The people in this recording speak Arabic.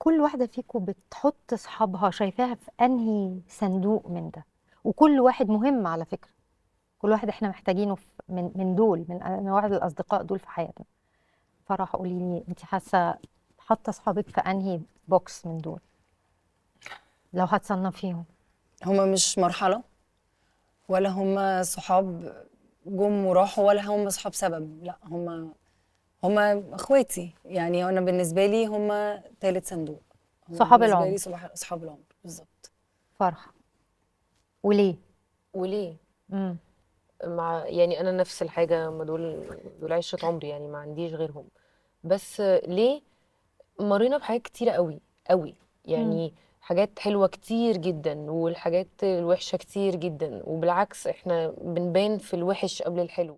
كل واحدة فيكم بتحط صحابها شايفاها في أنهي صندوق من ده؟ وكل واحد مهم على فكرة، كل واحد احنا محتاجينه من دول، من أنواع الأصدقاء دول في حياتنا. فرح قولي لي انت حاسة حاطة صحابك في أنهي بوكس من دول لو هتصنفيهم؟ هما مش مرحلة، ولا هما صحاب جم وراحوا، ولا هما صحاب سبب. لا، هما اخواتي. يعني انا بالنسبة لي هما تالت صندوق. هما صحاب بالنسبة العمر. لي صحاب العمر بالظبط. فرح. وليه؟ وليه؟ امم. يعني انا نفس الحاجه، ما دول عشره عمري، يعني ما عنديش غيرهم. بس ليه؟ مرينا بحاجات كتيره قوي قوي، امم. يعني حاجات حلوه كتير جدا والحاجات الوحشه كتير جدا، وبالعكس احنا بنبان في الوحش قبل الحلو.